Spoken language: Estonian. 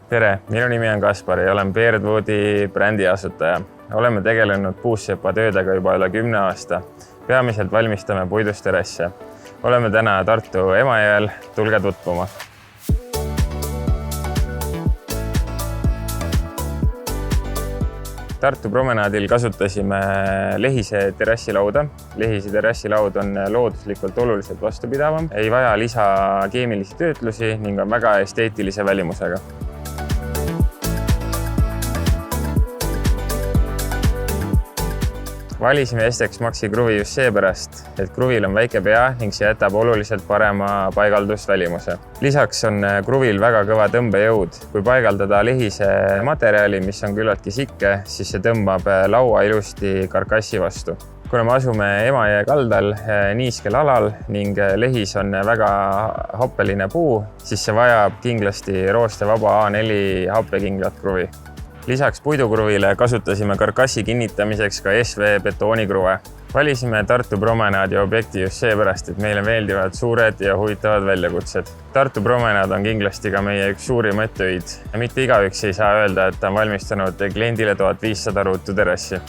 Tere, minu nimi on Kaspar ja olen Beardwoodi brändi asutaja. Oleme tegelenud puussepa töödega juba üle 10 aasta. Peamiselt valmistame puidust terrasse. Oleme täna Tartu Emajõel, tulge tutvuma. Tartu promenaadil kasutasime Lehise terrassilauda. Lehise terrassilaud on looduslikult oluliselt vastupidavam, ei vaja lisa keemilisi töötlusi ning on väga esteetilise välimusega. Valisime Estex Maxi kruvi just seepärast, et kruvil on väike pea ning see jätab oluliselt parema paigaldusvälimuse. Lisaks on kruvil väga kõva tõmbejõud. Kui paigaldada Lehise materjali, mis on küllaltki sikke, siis see tõmbab laua ilusti karkassi vastu. Kuna me asume Emajõe kaldal niiskel alal ning Lehis on väga happeline puu, siis see vajab kindlasti roostevaba A4 happekinglat kruvi. Lisaks puidukruvile kasutasime karkassi kinnitamiseks ka SV betoonikruve. Valisime Tartu promenaadi objekti just seepärast, et meile meeldivad suured ja huvitavad väljakutsed. Tartu promenaad on kindlasti ka meie üks suurimaid töid. Mitte igaüks ei saa öelda, et ta on valmistanud kliendile 1500 ruutu terrassi.